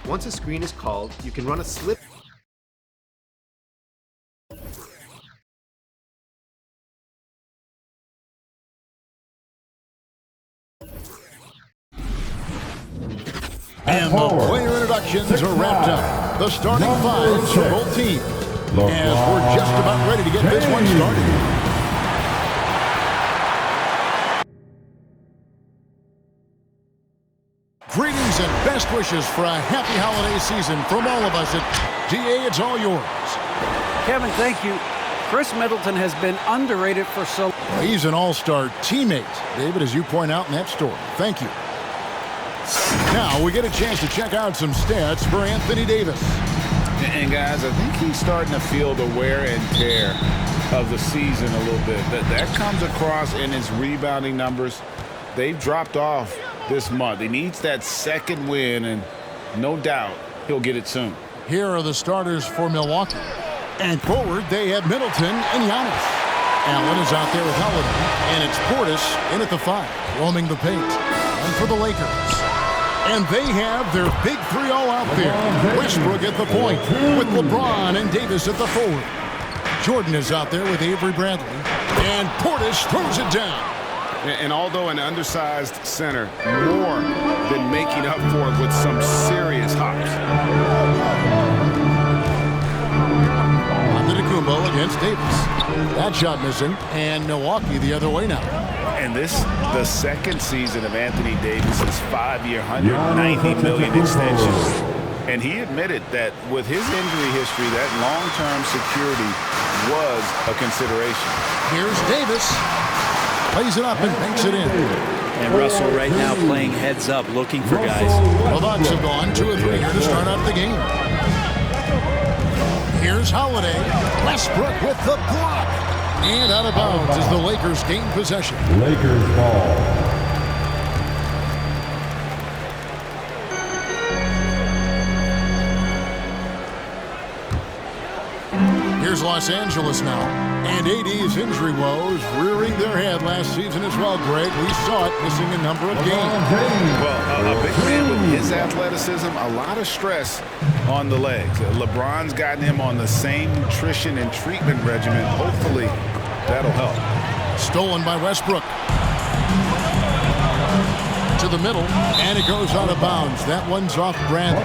Once a screen is called, you can run a slip. And the player introductions are wrapped up. The starting fives for both teams. As we're just about ready to get this one started. Greetings and best wishes for a happy holiday season from all of us at DA. It's all yours. Kevin, thank you. Chris Middleton has been underrated for so long. He's an all-star teammate, David, as you point out in that story. Thank you. Now we get a chance to check out some stats for Anthony Davis. And guys, I think he's starting to feel the wear and tear of the season a little bit. That comes across in his rebounding numbers. They've dropped off this month. He needs that second win, and no doubt he'll get it soon. Here are the starters for Milwaukee. And forward, they have Middleton and Giannis. Allen is out there with Holiday, and it's Portis in at the 5, roaming the paint. And for the Lakers. And they have their big three all out there. Westbrook at the point with LeBron and Davis at the forward. Jordan is out there with Avery Bradley. And Portis throws it down. And although an undersized center, more than making up for it with some serious hops. Antetokounmpo against Davis. That shot missing. And Milwaukee the other way now. And this, the second season of Anthony Davis's 5-year, $190 million extension. And he admitted that with his injury history, that long-term security was a consideration. Here's Davis. Plays it up and banks it in. And Russell right now playing heads up, looking for guys. The Bucks have gone 2 of 3 here to start out the game. Here's Holiday. Westbrook with the block. And out of bounds as the Lakers gain possession. Lakers ball. Here's Los Angeles now. And AD's injury woes rearing their head last season as well, Greg. We saw it missing a number of games. Well, a big man with his athleticism, a lot of stress on the legs. LeBron's gotten him on the same nutrition and treatment regimen. Hopefully, that'll help. Stolen by Westbrook. To the middle, and it goes out of bounds. That one's off Bradley.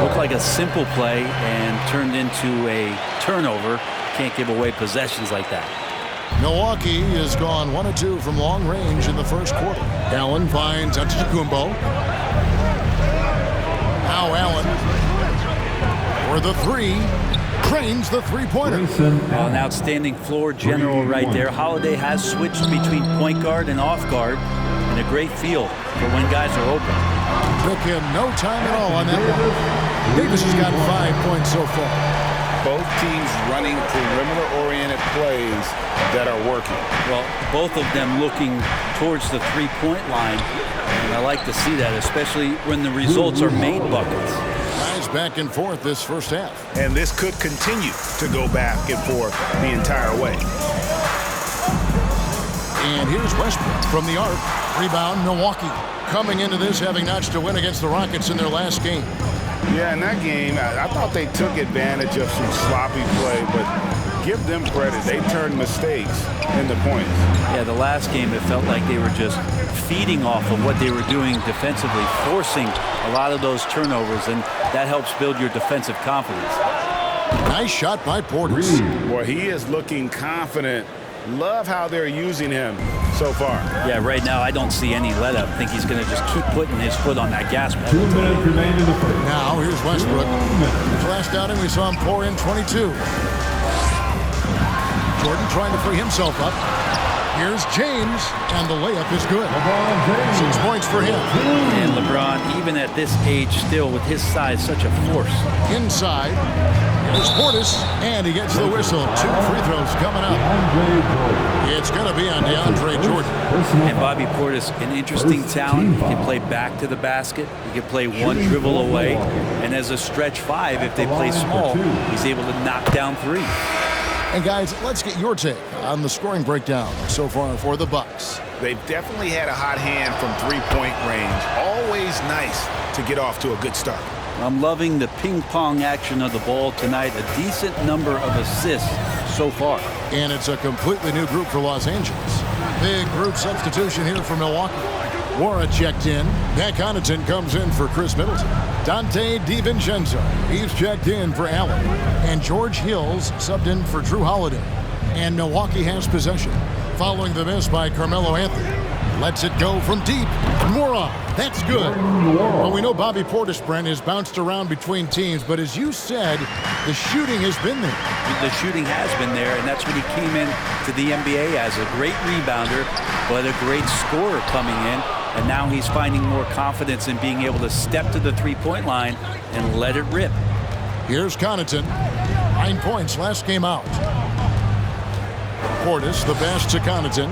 Looked like a simple play and turned into a turnover. Can't give away possessions like that. Milwaukee has gone 1 of 2 from long range in the first quarter. Allen finds Antetokounmpo. Now Allen for the 3. Cranes the three-pointer. Well, an outstanding floor general right there. Holiday has switched between point guard and off guard, and a great feel for when guys are open. Took him no time at all on that one. Davis has got 5 points so far. Both teams running perimeter-oriented plays that are working. Well, both of them looking towards the three-point line, and I like to see that, especially when the results are made buckets. Guys back and forth this first half. And this could continue to go back and forth the entire way. And here's Westbrook from the arc. Rebound, Milwaukee. Coming into this having notched a win against the Rockets in their last game. Yeah, in that game, I thought they took advantage of some sloppy play, but give them credit. They turned mistakes into points. Yeah, the last game, it felt like they were just feeding off of what they were doing defensively, forcing a lot of those turnovers, and that helps build your defensive confidence. Nice shot by Portis. Boy, he is looking confident. Love how they're using him so far. Yeah, right now I don't see any let up. I think he's going to just keep putting his foot on that gas pedal. 2 minutes remain in the first. Now here's Westbrook. His last outing we saw him pour in 22. Jordan trying to free himself up. Here's James, and the layup is good. 6 points for him. And LeBron, even at this age, still with his size, such a force. Inside, here's Portis, and he gets the whistle. 2 free throws coming up. It's going to be on DeAndre Jordan. And Bobby Portis, an interesting talent. He can play back to the basket. He can play one dribble away. And as a stretch 5, if they play small, he's able to knock down 3. And guys, let's get your take on the scoring breakdown so far for the Bucks. They've definitely had a hot hand from three-point range. Always nice to get off to a good start. I'm loving the ping pong action of the ball tonight. A decent number of assists so far. And it's a completely new group for Los Angeles. Big group substitution here for Milwaukee. Wara checked in. Pat Connaughton comes in for Chris Middleton. Dante DiVincenzo, he's checked in for Allen. And George Hills subbed in for Drew Holiday. And Milwaukee has possession, following the miss by Carmelo Anthony. Lets it go from deep. Mora, that's good. Well, we know Bobby Portis, Brent, has bounced around between teams, but as you said, the shooting has been there. The shooting has been there, and that's what he came in to the NBA as, a great rebounder, but a great scorer coming in. And now he's finding more confidence in being able to step to the three-point line and let it rip. Here's Connaughton. 9 points last game out. Portis, the pass to Connaughton.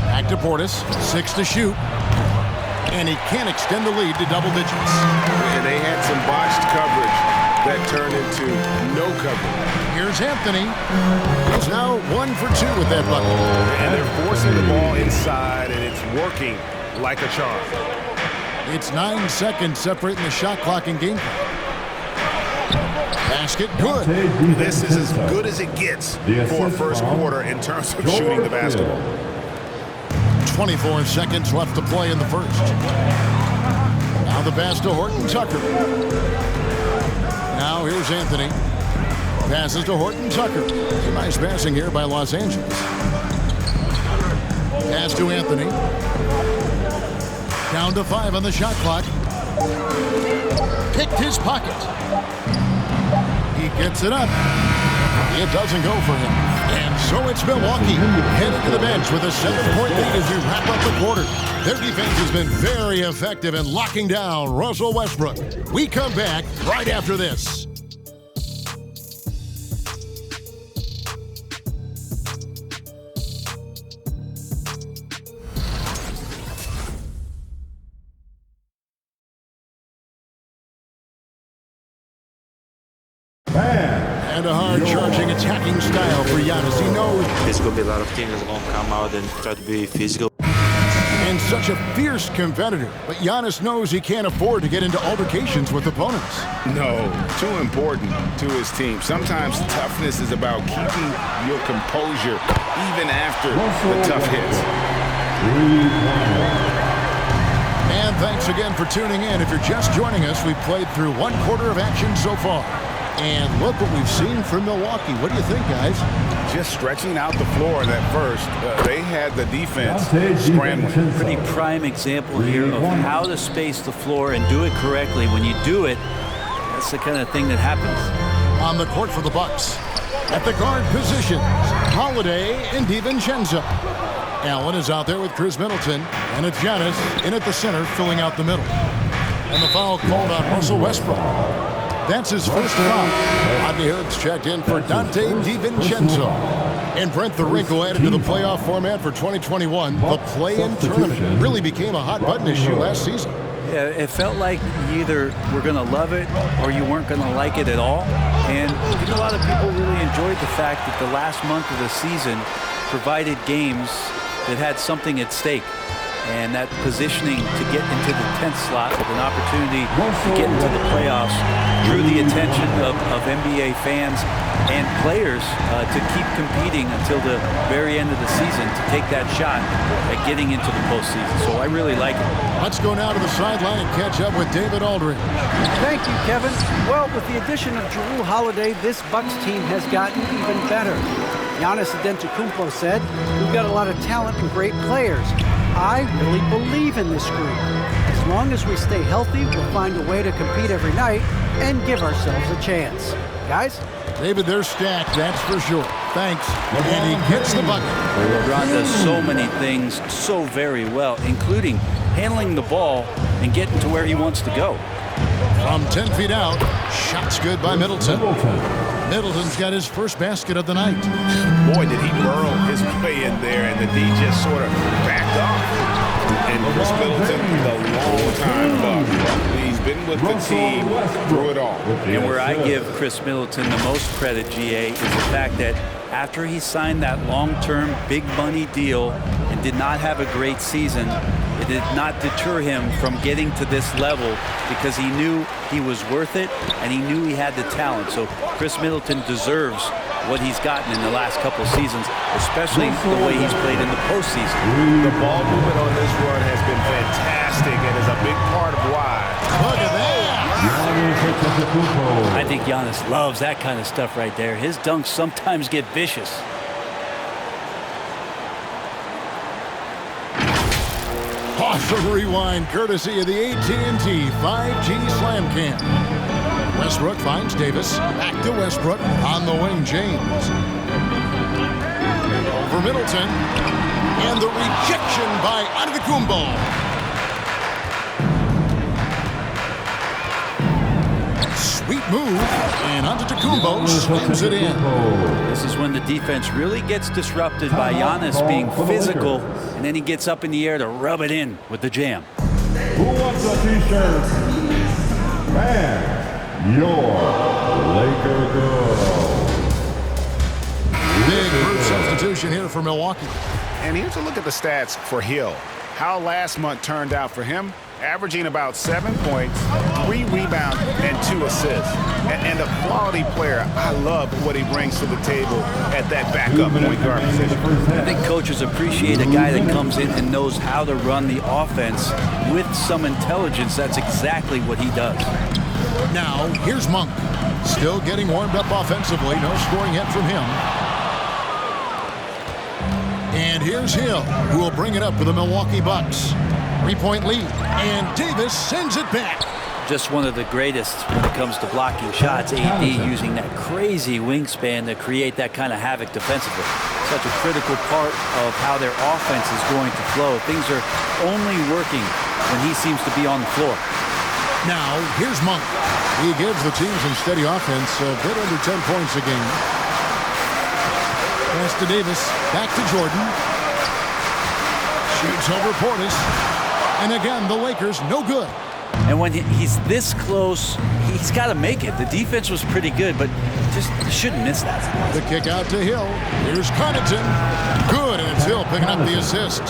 Back to Portis. 6 to shoot. And he can't extend the lead to double digits. And they had some botched coverage that turned into no coverage. Here's Anthony. He's now 1 for 2 with that bucket. And they're forcing the ball inside, and it's working like a charm. It's 9 seconds separating the shot clock and game clock. Basket good. This is as good as it gets for a first quarter in terms of shooting the basketball. 24 seconds left to play in the first. Now the pass to Horton Tucker. Now here's Anthony. Passes to Horton Tucker. Some nice passing here by Los Angeles. Pass to Anthony. Down to 5 on the shot clock. Picked his pocket. He gets it up. It doesn't go for him. And so it's Milwaukee headed to the bench with a 7-point lead as we wrap up the quarter. Their defense has been very effective in locking down Russell Westbrook. We come back right after this. And a hard-charging attacking style for Giannis. He knows. There's going to be a lot of teams that are going to come out and try to be physical. And such a fierce competitor. But Giannis knows he can't afford to get into altercations with opponents. No, too important to his team. Sometimes toughness is about keeping your composure even after the tough hits. And thanks again for tuning in. If you're just joining us, we've played through 1 quarter of action so far. And look what we've seen from Milwaukee. What do you think, guys? Just stretching out the floor in that first. They had the defense scrambling. Pretty prime example here of how to space the floor and do it correctly. When you do it, that's the kind of thing that happens. On the court for the Bucks. At the guard positions, Holiday and DiVincenzo. Allen is out there with Chris Middleton. And it's Giannis in at the center, filling out the middle. And the foul called on Russell Westbrook. That's his first foul. Rodney Hood's checked in for Dante DiVincenzo. And Brent, the wrinkle added to the playoff format for 2021. The play-in tournament really became a hot-button issue last season. Yeah, it felt like you either were going to love it or you weren't going to like it at all. And I think a lot of people really enjoyed the fact that the last month of the season provided games that had something at stake. And that positioning to get into the 10th slot with an opportunity to get into the playoffs drew the attention of NBA fans and players to keep competing until the very end of the season to take that shot at getting into the postseason. So I really like it. Let's go now to the sideline and catch up with David Aldridge. Thank you, Kevin. Well, with the addition of Jrue Holiday, this Bucks team has gotten even better. Giannis Antetokounmpo said, "We've got a lot of talent and great players. I really believe in this group. As long as we stay healthy, we'll find a way to compete every night and give ourselves a chance." Guys? David, they're stacked, that's for sure. Thanks. And he gets the bucket. LeBron does so many things so very well, including handling the ball and getting to where he wants to go. From 10 feet out, shot's good by Middleton. Middleton's got his first basket of the night. Boy, did he burrow his way in there, and the D just sort of backed off. And Chris Middleton, the long-time Buck. He's been with the team through it all. And where I give Chris Middleton the most credit, GA, is the fact that after he signed that long-term big money deal and did not have a great season, it did not deter him from getting to this level because he knew he was worth it and he knew he had the talent. So Chris Middleton deserves what he's gotten in the last couple of seasons, especially the way he's played in the postseason. The ball movement on this run has been fantastic and is a big part of why. Look at that. I think Giannis loves that kind of stuff right there. His dunks sometimes get vicious. Awesome rewind courtesy of the AT&T 5G Slam Cam. Westbrook finds Davis. Back to Westbrook. On the wing, James. Over Middleton. And the rejection by Antetokounmpo. Sweet move. And Antetokounmpo slams it in. This is when the defense really gets disrupted by Giannis being physical, and then he gets up in the air to rub it in with the jam. Who wants a t-shirt? Man, your Laker girl. Big group substitution here for Milwaukee. And here's a look at the stats for Hill. How last month turned out for him, averaging about 7 points, 3 rebounds, and 2 assists. And a quality player. I love what he brings to the table at that backup point guard position. I think coaches appreciate a guy that comes in and knows how to run the offense with some intelligence. That's exactly what he does. Now, here's Monk. Still getting warmed up offensively. No scoring yet from him. And here's Hill, who will bring it up for the Milwaukee Bucks. 3-point lead. And Davis sends it back. Just one of the greatest when it comes to blocking shots. AD using that crazy wingspan to create that kind of havoc defensively. Such a critical part of how their offense is going to flow. Things are only working when he seems to be on the floor. Now, here's Monk. He gives the team some steady offense, a bit under 10 points a game. Pass to Davis, back to Jordan. Shoots over Portis. And again, the Lakers, no good. And when he's this close, he's got to make it. The defense was pretty good, but just shouldn't miss that. The kick out to Hill. Here's Connaughton. Good, and it's Hill picking up the assist.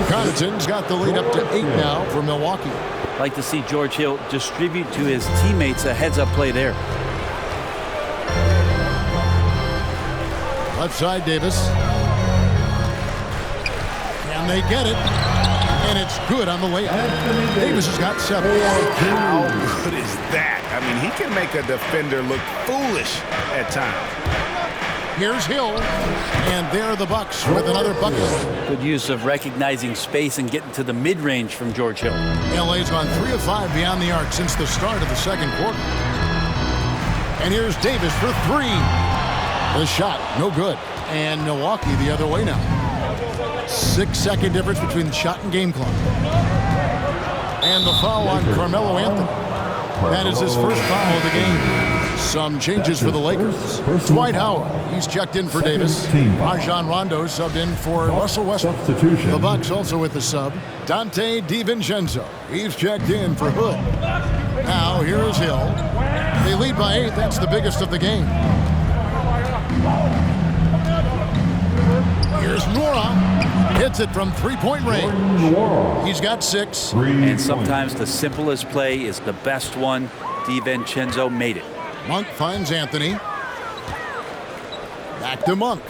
Connaughton's got the lead up to 8 now for Milwaukee. Like to see George Hill distribute to his teammates a heads-up play there. Left side, Davis. And they get it. And it's good on the layup. Davis has got 7. How good is that? I mean, he can make a defender look foolish at times. Here's Hill. And there are the Bucks with another bucket. Good use of recognizing space and getting to the mid-range from George Hill. LA's gone 3 of 5 beyond the arc since the start of the second quarter. And here's Davis for 3. The shot, no good. And Milwaukee the other way now. 6-second difference between the shot and game clock. And the foul on Carmelo Anthony. That is his first foul of the game. Some changes for the Lakers. Dwight Howard, he's checked in for Davis. Rajon Rondo subbed in for Russell Westbrook. The Bucks also with the sub. Dante DiVincenzo, he's checked in for Hood. Now here is Hill. They lead by 8. That's the biggest of the game. Here's Nora. Hits it from 3-point range. He's got 6. And sometimes the simplest play is the best one. DiVincenzo made it. Monk finds Anthony. Back to Monk.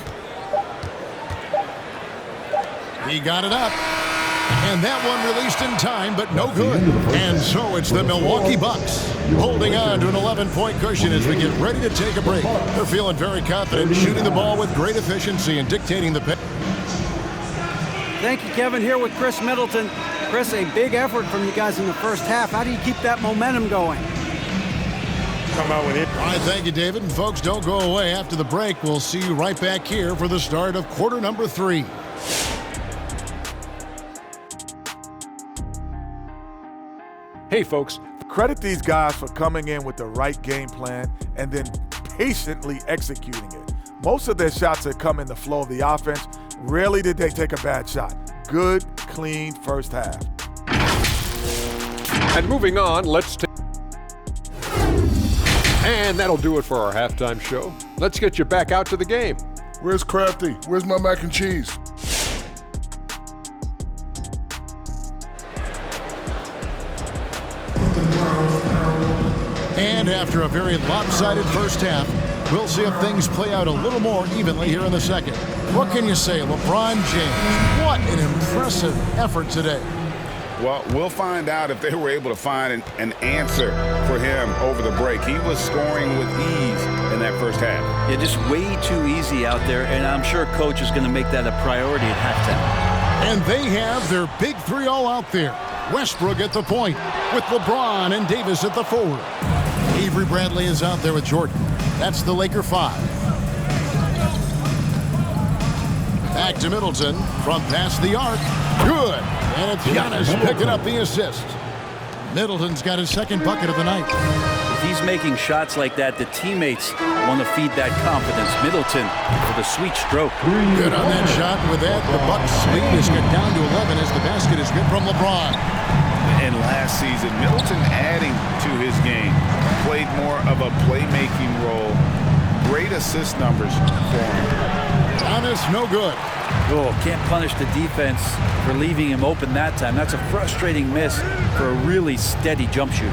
He got it up. And that one released in time, but no good. And so it's the Milwaukee Bucks holding on to an 11-point cushion as we get ready to take a break. They're feeling very confident, shooting the ball with great efficiency and dictating the pace. Thank you, Kevin. Here with Chris Middleton. Chris, a big effort from you guys in the first half. How do you keep that momentum going? Come out with it. All right, thank you, David. And folks, don't go away. After the break, we'll see you right back here for the start of quarter number 3. Hey folks, credit these guys for coming in with the right game plan and then patiently executing it. Most of their shots that come in the flow of the offense. Rarely did they take a bad shot. Good, clean first half. And moving on, let's take... And that'll do it for our halftime show. Let's get you back out to the game. Where's Crafty? Where's my mac and cheese? And after a very lopsided first half, we'll see if things play out a little more evenly here in the second. What can you say, LeBron James? What an impressive effort today. Well, we'll find out if they were able to find an answer for him over the break. He was scoring with ease in that first half. Yeah, just way too easy out there, and I'm sure Coach is going to make that a priority at halftime. And they have their big three all out there. Westbrook at the point with LeBron and Davis at the forward. Avery Bradley is out there with Jordan. That's the Laker 5. Back to Middleton from past the arc. Good. And it's Giannis picking up the assist. Middleton's got his second bucket of the night. If he's making shots like that, the teammates want to feed that confidence. Middleton with a sweet stroke. Good on that shot. With that, the Bucks lead is cut down to 11 as the basket is good from LeBron. And last season, Middleton adding to his game, played more of a playmaking role. Great assist numbers for him. Giannis, no good. Oh, can't punish the defense for leaving him open that time. That's a frustrating miss for a really steady jump shooter.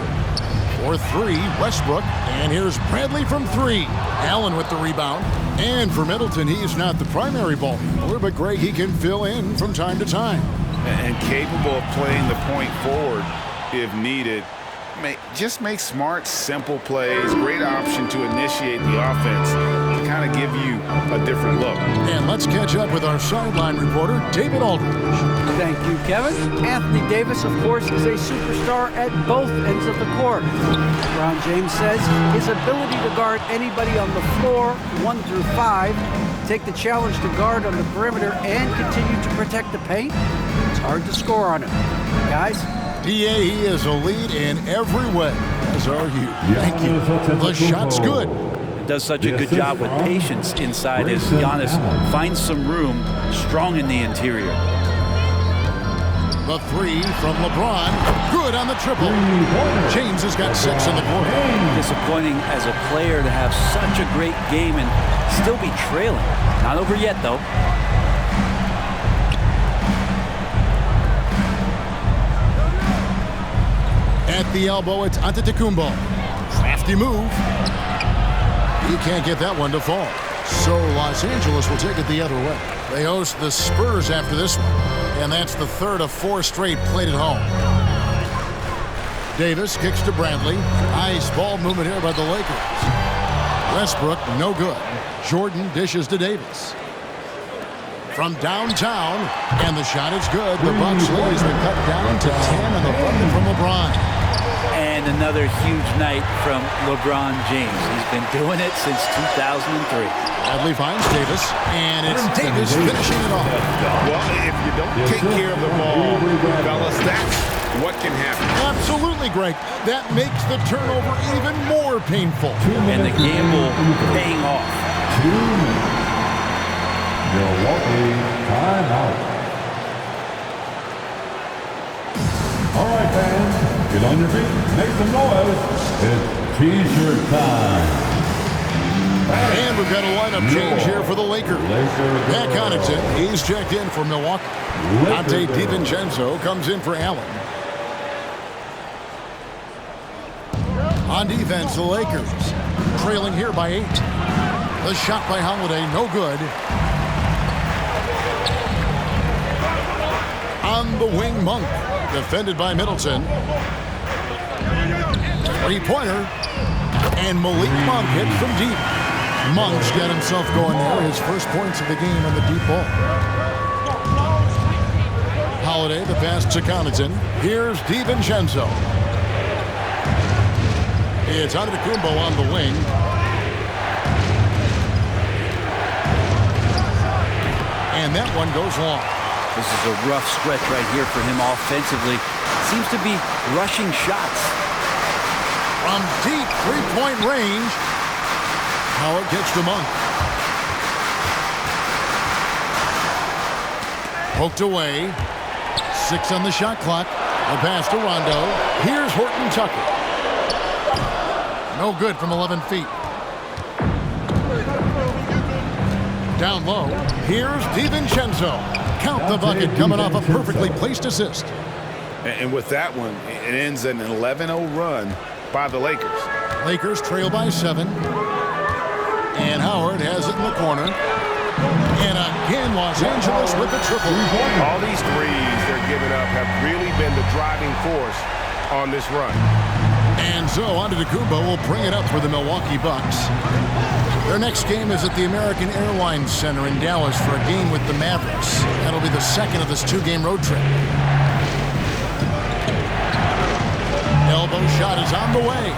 For 3, Westbrook. And here's Bradley from 3. Allen with the rebound. And for Middleton, he's not the primary ball handler, but Greg, he can fill in from time to time. And capable of playing the point forward if needed. Just make smart, simple plays. Great option to initiate the offense to kind of give you a different look. And let's catch up with our sideline reporter, David Aldridge. Thank you, Kevin. Anthony Davis, of course, is a superstar at both ends of the court. LeBron James says his ability to guard anybody on the floor, 1 through 5, take the challenge to guard on the perimeter, and continue to protect the paint, it's hard to score on him. Guys, D.A., he is a lead in every way, as are you. Thank you. The shot's good. Does such a good job with patience inside as Giannis finds some room, strong in the interior. The 3 from LeBron. Good on the triple. James has got 6 in the quarter. Disappointing as a player to have such a great game and still be trailing. Not over yet, though. At the elbow, it's Antetokounmpo. Crafty move. He can't get that one to fall. So Los Angeles will take it the other way. They host the Spurs after this one. And that's the third of 4 straight played at home. Davis kicks to Bradley. Nice ball movement here by the Lakers. Westbrook, no good. Jordan dishes to Davis. From downtown, and the shot is good. The Bucks lead has been cut down to 10 on the bucket from LeBron. And another huge night from LeBron James. He's been doing it since 2003. Bradley finds Davis, and it's Davis finishing it off. Well, if you don't take care of the ball, fellas, that's what can happen. Absolutely, Greg. That makes the turnover even more painful. And the gamble paying off. 2 minutes. Milwaukee timeout. All right, fans, get on your feet, make some noise. It's T-shirt time. And we've got a lineup change here for the Lakers. Pat Connaughton, he's checked in for Milwaukee. Dante DiVincenzo comes in for Allen. On defense, the Lakers trailing here by 8. The shot by Holiday, no good. On the wing, Monk, defended by Middleton. 3-pointer, and Malik Monk hits from deep. Monk's got himself going there, his first points of the game on the deep ball. Holiday, the pass to Connaughton. Here's DiVincenzo. It's Antetokounmpo on the wing. And that one goes long. This is a rough stretch right here for him offensively. Seems to be rushing shots. From deep three-point range, Howard gets to Monk. Poked away. 6 on the shot clock. The pass to Rondo. Here's Horton Tucker. No good from 11 feet. Down low. Here's DiVincenzo. Count the bucket coming off a perfectly placed assist. And with that one, it ends an 11-0 run by the Lakers. Lakers trail by 7. And Howard has it in the corner. And again, Los Angeles with the triple. All these threes they're giving up have really been the driving force on this run. And so Antetokounmpo will bring it up for the Milwaukee Bucks. Their next game is at the American Airlines Center in Dallas for a game with the Mavericks. That'll be the second of this 2-game road trip. Elbow shot is on the way.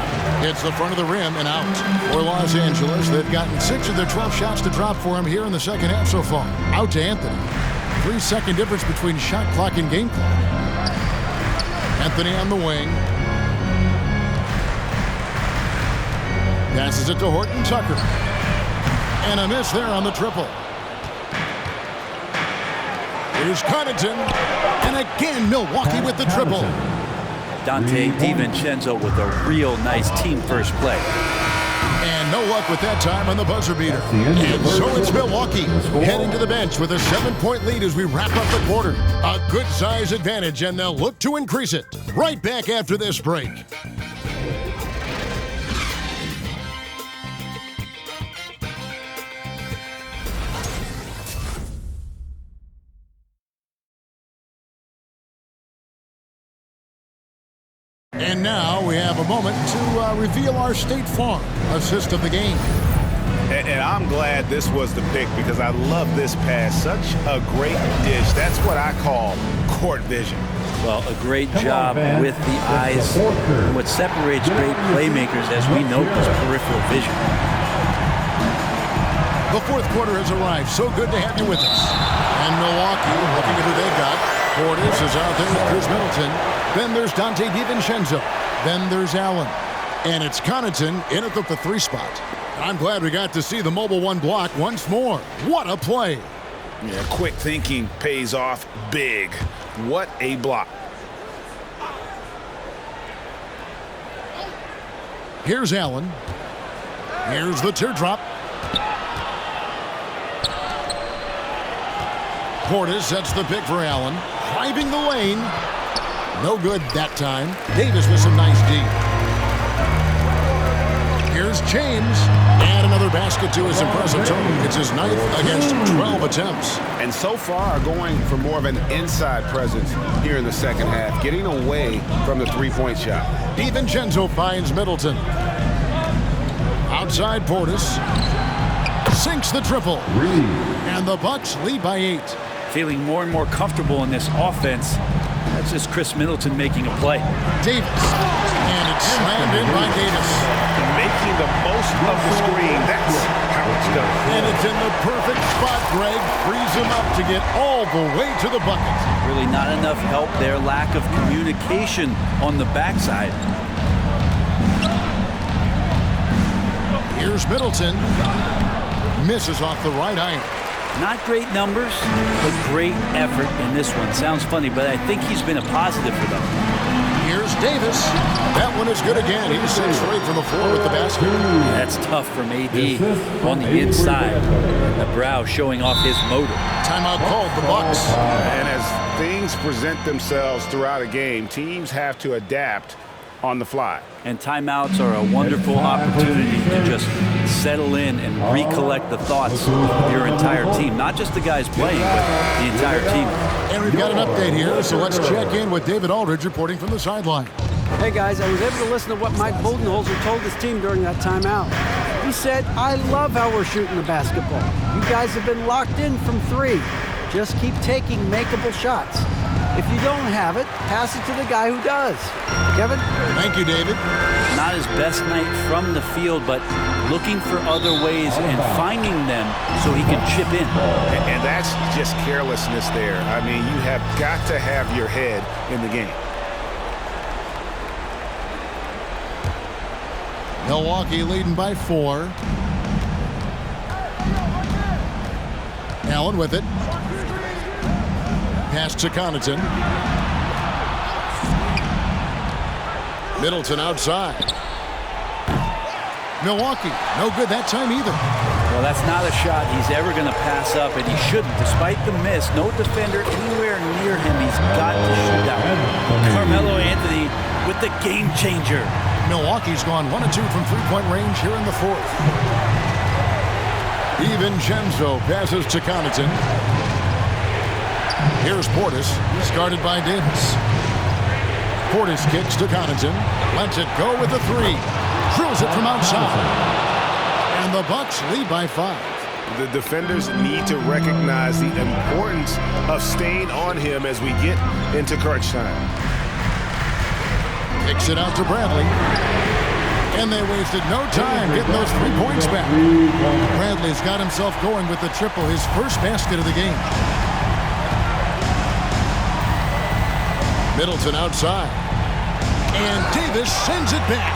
Hits the front of the rim and out. For Los Angeles, they've gotten 6 of their 12 shots to drop for him here in the second half so far. Out to Anthony. 3-second difference between shot clock and game clock. Anthony on the wing. Passes it to Horton Tucker. And a miss there on the triple. Here's Connaughton. And again, Milwaukee with the triple. Dante DiVincenzo with a real nice team-first play. And no luck with that time on the buzzer beater. And so it's Milwaukee heading to the bench with a 7-point lead as we wrap up the quarter. A good size advantage, and they'll look to increase it. Right back after this break. And now we have a moment to reveal our State Farm assist of the game. And I'm glad this was the pick because I love this pass. Such a great dish. That's what I call court vision. Well, a great job with the eyes. What separates great playmakers, as we know, is peripheral vision. The fourth quarter has arrived. So good to have you with us. And Milwaukee, looking at who they got. Portis is out there with Chris Middleton. Then there's Dante DiVincenzo. Then there's Allen. And it's Connaughton in at the 3 spot. I'm glad we got to see the mobile 1 block once more. What a play. Yeah, quick thinking pays off big. What a block. Here's Allen. Here's the teardrop. Portis sets the pick for Allen. Driving the lane. No good that time. Davis with some nice D. Here's James. And another basket to his impressive total. It's his 9th against 12 attempts. And so far going for more of an inside presence here in the second half, getting away from the three-point shot. DiVincenzo finds Middleton. Outside Portis. Sinks the triple. And the Bucks lead by 8. Feeling more and more comfortable in this offense. That's just Chris Middleton making a play. Davis. And it's slammed in by Davis. Making the most of the screen. That's how it's done. And it's in the perfect spot, Greg. Frees him up to get all the way to the bucket. Really not enough help there. Lack of communication on the backside. Here's Middleton. Misses off the right iron. Not great numbers, but great effort in this one. Sounds funny, but I think he's been a positive for them. Here's Davis. That one is good again. He's 6 straight from the floor with the basket. That's tough from AD on the inside. The brow showing off his motor. Timeout called the Bucks. And as things present themselves throughout a game, teams have to adapt on the fly. And timeouts are a wonderful opportunity to just settle in and recollect the thoughts of your entire team. Not just the guys playing, but the entire team. And we've got an update here, so let's check in with David Aldridge reporting from the sideline. Hey guys, I was able to listen to what Mike Budenholzer told his team during that timeout. He said, I love how we're shooting the basketball. You guys have been locked in from 3. Just keep taking makeable shots. If you don't have it, pass it to the guy who does. Kevin? Thank you, David. Not his best night from the field, but looking for other ways and finding them so he can chip in. And that's just carelessness there. I mean, you have got to have your head in the game. Milwaukee leading by 4. Allen with it. Pass to Connaughton. Middleton outside. Milwaukee, no good that time either. Well, that's not a shot he's ever going to pass up, and he shouldn't. Despite the miss, no defender anywhere near him. He's got to shoot that one. Carmelo Anthony with the game changer. Milwaukee's gone 1 of 2 from three-point range here in the fourth. DiVincenzo passes to Connaughton. Here's Portis. He's guarded by Davis. Portis kicks to Connaughton. Lets it go with the three. Drills it from outside. And the Bucks lead by 5. The defenders need to recognize the importance of staying on him as we get into crunch time. Kicks it out to Bradley. And they wasted no time getting those 3 points back. Bradley's got himself going with the triple, his first basket of the game. Middleton outside. And Davis sends it back.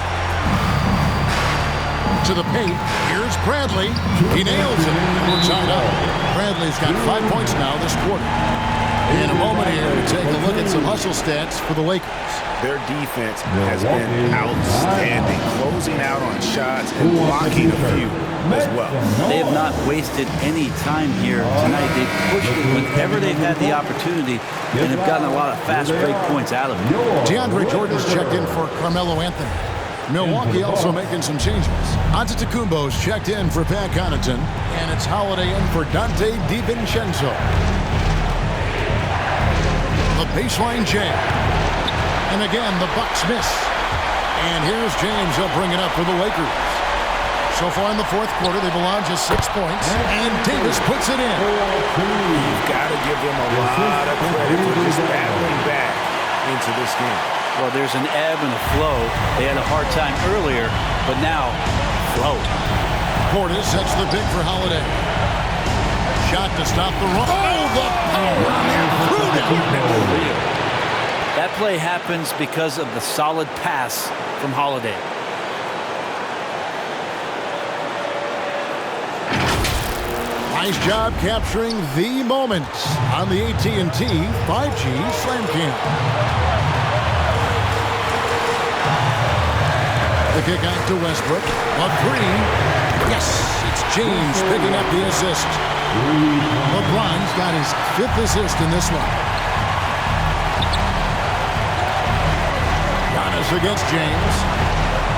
To the paint. Here's Bradley. He nails it. And we're tied up. Bradley's got 5 points now this quarter. In a moment here to take a look at some hustle stats for the Lakers. Their defense has been outstanding, closing out on shots and blocking a few as well. They have not wasted any time here tonight. They've pushed it whenever they've had the opportunity and have gotten a lot of fast break points out of it. DeAndre Jordan's checked in for Carmelo Anthony. Milwaukee also making some changes. Antetokounmpo's checked in for Pat Connaughton, and it's Holiday in for Dante DiVincenzo. The baseline jam. And again, the Bucks miss. And here's James. He'll bring it up for the Lakers. So far in the fourth quarter, they've allowed just 6 points. And Davis puts it in. You've got to give them a lot of credit for just battling back into this game. Well, there's an ebb and a flow. They had a hard time earlier, but now, flow. Portis sets the big for Holiday. Shot to stop the run. Oh, the power on there. That play happens because of the solid pass from Holiday. Nice job capturing the moment on the AT&T 5G Slam Cam. The kick out to Westbrook. A three. Yes, it's James picking up the assist. LeBron's got his 5th assist in this one. Giannis against James.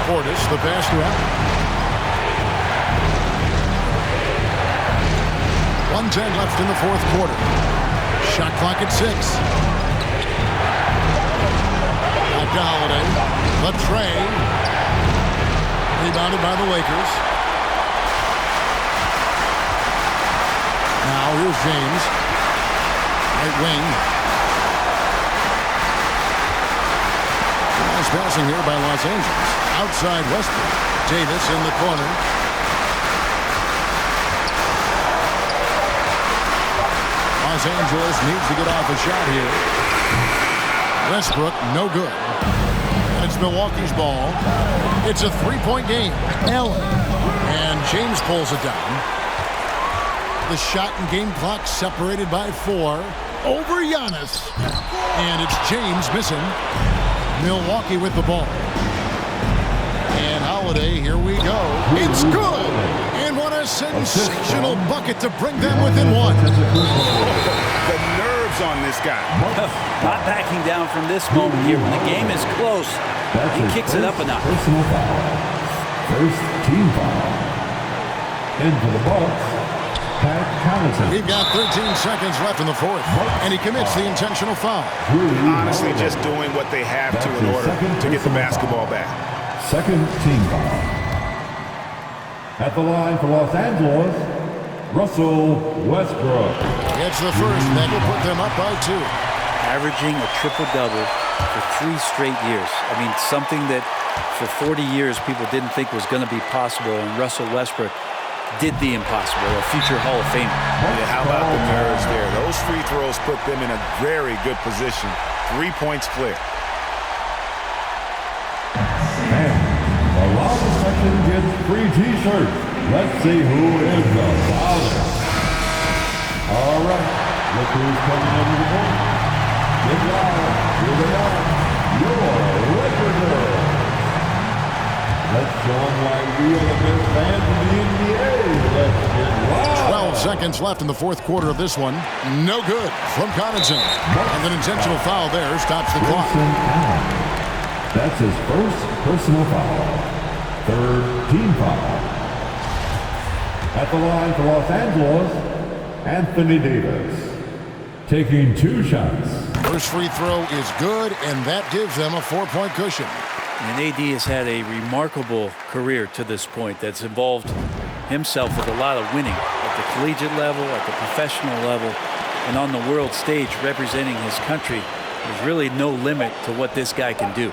Portis, the pass route. 1:10 left in the fourth quarter. Shot clock at 6. Back to Holiday. The tray. Rebounded by the Lakers. Now here's James. Right wing. Nice passing here by Los Angeles. Outside Westbrook. Davis in the corner. Los Angeles needs to get off a shot here. Westbrook, no good. And it's Milwaukee's ball. It's a 3-point game. Allen. And James pulls it down. The shot and game clock separated by 4. Over Giannis. And it's James missing. Milwaukee with the ball. And Holiday, here we go. It's good! And what a sensational bucket to bring them within 1. The nerves on this guy. Not backing down from this moment here. When the game is close, he kicks it up a notch. Personal foul. First team foul. Into the Bucks, Pat Connaughton. We've got 13 seconds left in the fourth, and he commits the intentional foul. Honestly, just doing what they have to in order to get the basketball back. Second team foul. At the line for Los Angeles, Russell Westbrook. It's the first that will put them up by 2. Averaging a triple-double for 3 straight years. I mean, something that for 40 years people didn't think was going to be possible, and Russell Westbrook did the impossible, a future Hall of Famer. Yeah, how about the nerves there? Those free throws put them in a very good position. 3 points clear. And the loudest section gets free T-shirts. Let's see who is the loudest. All right, look who's coming into the board. Get loud. Here they are. Your Laker Girls. Let's show them why we are the best fans in the NBA. Let's get loud. 12 seconds left in the fourth quarter of this one. No good from Connaughton. And an intentional foul there stops the clock. That's his first personal foul. Third team foul. At the line for Los Angeles, Anthony Davis. Taking 2 shots. First free throw is good, and that gives them a 4-point cushion. And AD has had a remarkable career to this point that's involved himself with a lot of winning at the collegiate level, at the professional level, and on the world stage representing his country. There's really no limit to what this guy can do.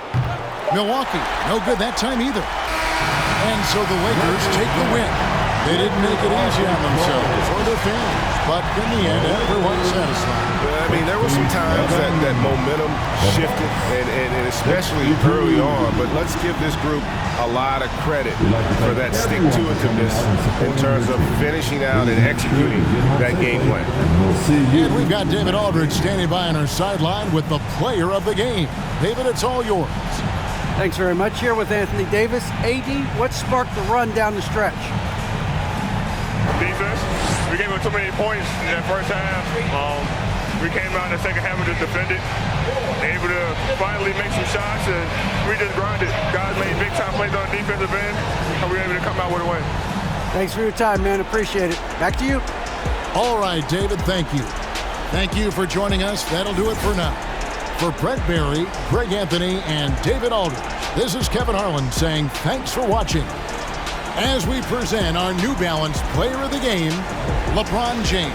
Milwaukee, no good that time either. And so the Lakers take the win. They didn't make it easy on themselves or their fans, but in the end, everyone's satisfied. I mean, there were some times that momentum shifted, and especially early on, but let's give this group a lot of credit for that stick-to-itiveness in terms of finishing out and executing that game plan. And we've got David Aldridge standing by on our sideline with the player of the game. David, it's all yours. Thanks very much. Here with Anthony Davis. AD, what sparked the run down the stretch? Defense. We gave them too many points in that first half. We came out in the second half and just defended. Able to finally make some shots, and we just grinded. Guys made big-time plays on the defensive end, and we were able to come out with a win. Thanks for your time, man. Appreciate it. Back to you. All right, David, thank you. Thank you for joining us. That'll do it for now. For Brent Barry, Greg Anthony, and David Aldridge, this is Kevin Harlan saying thanks for watching as we present our New Balance Player of the Game, LeBron James.